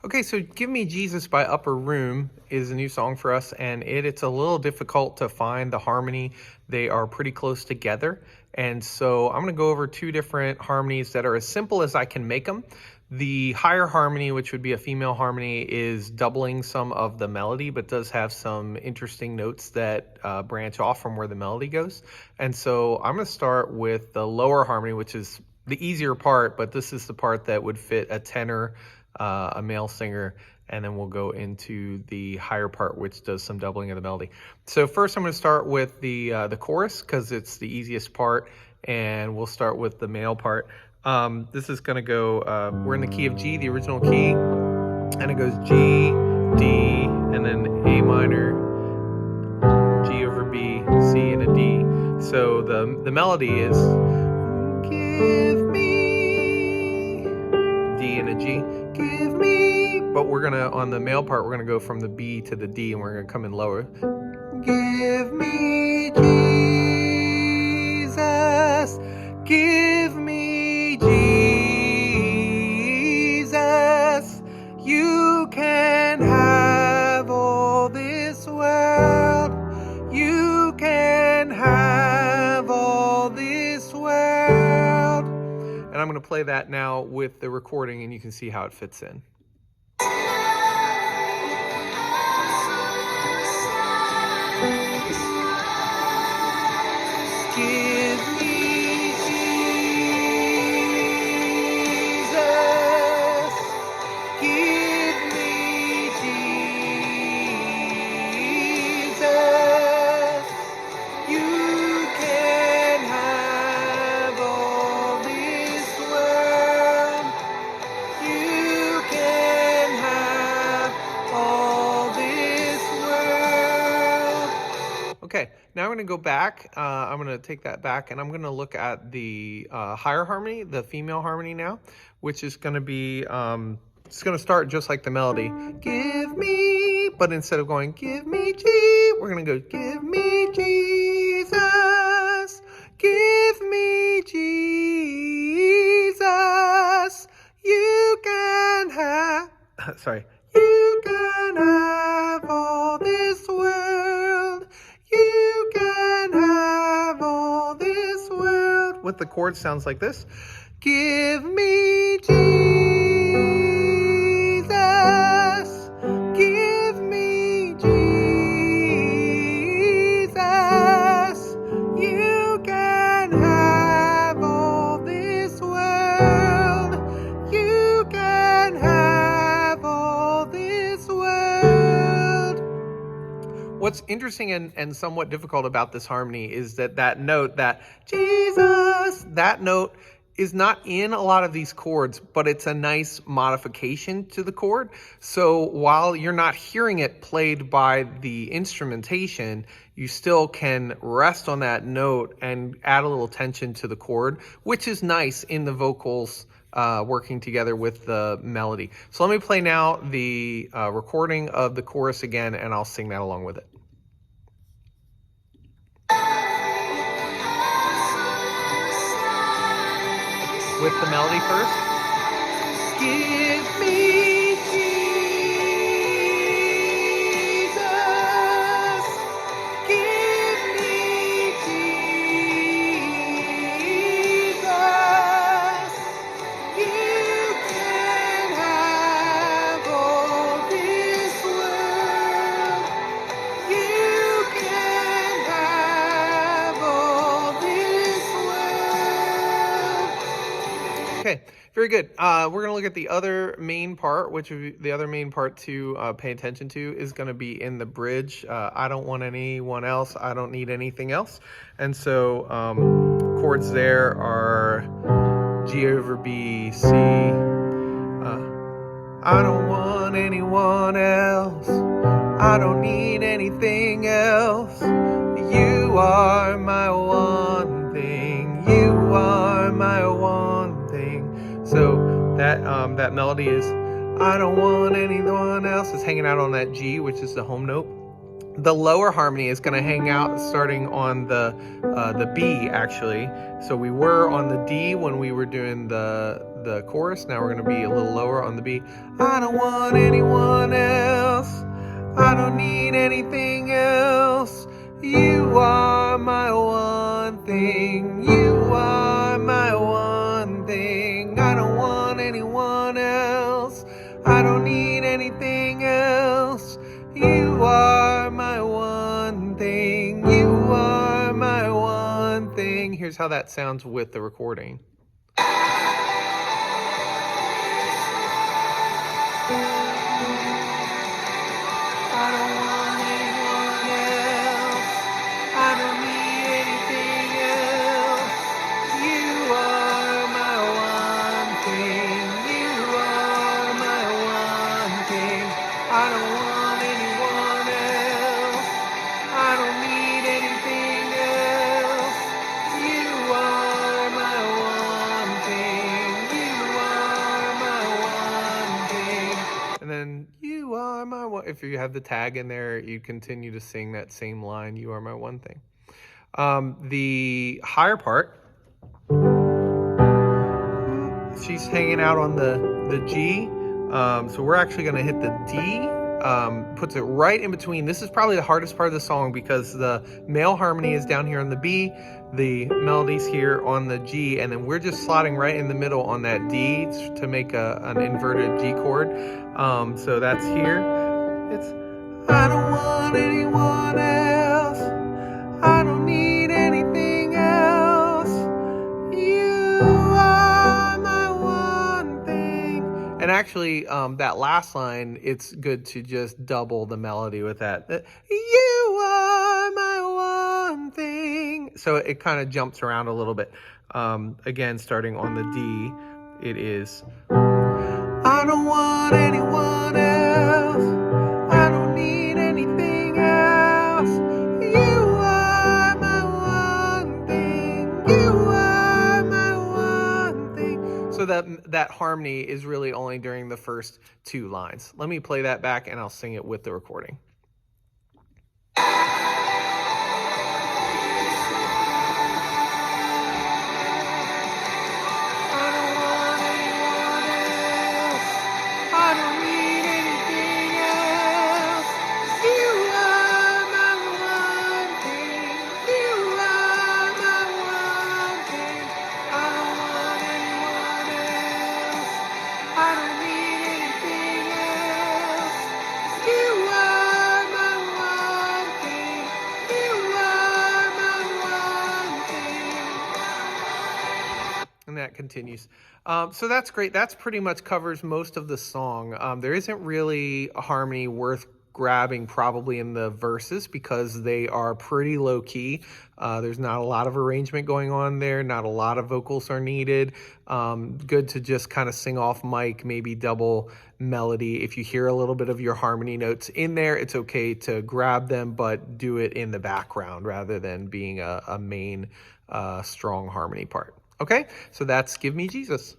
Okay, so Give Me Jesus by Upper Room is a new song for us, and it's a little difficult to find the harmony. They are pretty close together. And so I'm going to go over two different harmonies that are as simple as I can make them. The higher harmony, which would be a female harmony, is doubling some of the melody, but does have some interesting notes that branch off from where the melody goes. And so I'm going to start with the lower harmony, which is the easier part, but this is the part that would fit a tenor, a male singer, and then we'll go into the higher part, which does some doubling of the melody. So first I'm going to start with the chorus because it's the easiest part, and we'll start with the male part. This is going to go, we're in the key of G, the original key, and it goes G, D, and then A minor, G over B, C, and a D. So the melody is give me, D and a G, give me, but we're gonna, on the male part, we're gonna go from the B to the D, and we're gonna come in lower. Give me Jesus, give me Jesus, you can have all this world, you can have all this world. And I'm going to play that now with the recording, and you can see how it fits in. Give me Jesus, give me Jesus, you can have all this world, you can have all this world. Okay, now I'm going to go back. I'm going to take that back, and I'm going to look at the higher harmony, the female harmony now, which is going to be, it's going to start just like the melody. Give me, but instead of going, give me G, we're going to go, give me Jesus, give me Jesus, you can have, sorry, you can have all this world, you can have all this world. With the chord sounds like this. Give me Jesus, give me Jesus, you can have all this world, you can have all this world. What's interesting and somewhat difficult about this harmony is that note, that Jesus, that note is not in a lot of these chords, but it's a nice modification to the chord. So while you're not hearing it played by the instrumentation, you still can rest on that note and add a little tension to the chord, which is nice in the vocals working together with the melody. So let me play now the recording of the chorus again, and I'll sing that along with it. With the melody first. Give me Jesus, give me Jesus, you can have all this world, you can have all this world. Okay, very good. We're going to look at the other main part, which the other main part to pay attention to is going to be in the bridge. I don't want anyone else. I don't need anything else. And so chords there are G over B, C. I don't want anyone else. I don't need anything else. You are my one thing. You are my one thing. So that melody is, I don't want anyone else. It's hanging out on that G, which is the home note. The lower harmony is going to hang out starting on the B, actually. So we were on the D when we were doing the chorus. Now we're going to be a little lower on the B. I don't want anyone else. I don't need anything else. You are my one thing. You are my one thing. I don't want anyone else. I don't need anything else. You are my one thing. You are my one thing. Here's how that sounds with the recording. I don't want anyone else. I don't need anything else. You are my one thing. You are my one thing. I don't want anyone else. I don't need anything else. You are my one thing. You are my one thing. And then you are my one. If you have the tag in there, you continue to sing that same line. You are my one thing. The higher part, she's hanging out on the G. So we're actually going to hit the D. Puts it right in between. This is probably the hardest part of the song because the male harmony is down here on the B, the melody's here on the G, and then we're just slotting right in the middle on that D to make an inverted G chord. So that's here. It's I don't want anyone else. I don't need anything else. You are my one thing. And actually, that last line, it's good to just double the melody with that. You are my one thing. So it kind of jumps around a little bit. Again, starting on the D, it is I don't want anyone else. I don't need anything else. You are my one thing. You are my one thing. So that harmony is really only during the first two lines. Let me play that back and I'll sing it with the recording. And that continues. So that's great. That's pretty much covers most of the song. There isn't really a harmony worth grabbing probably in the verses because they are pretty low key. There's not a lot of arrangement going on there. Not a lot of vocals are needed. Good to just kind of sing off mic, maybe double melody. If you hear a little bit of your harmony notes in there, it's okay to grab them, but do it in the background rather than being a main strong harmony part. Okay, so that's Give Me Jesus.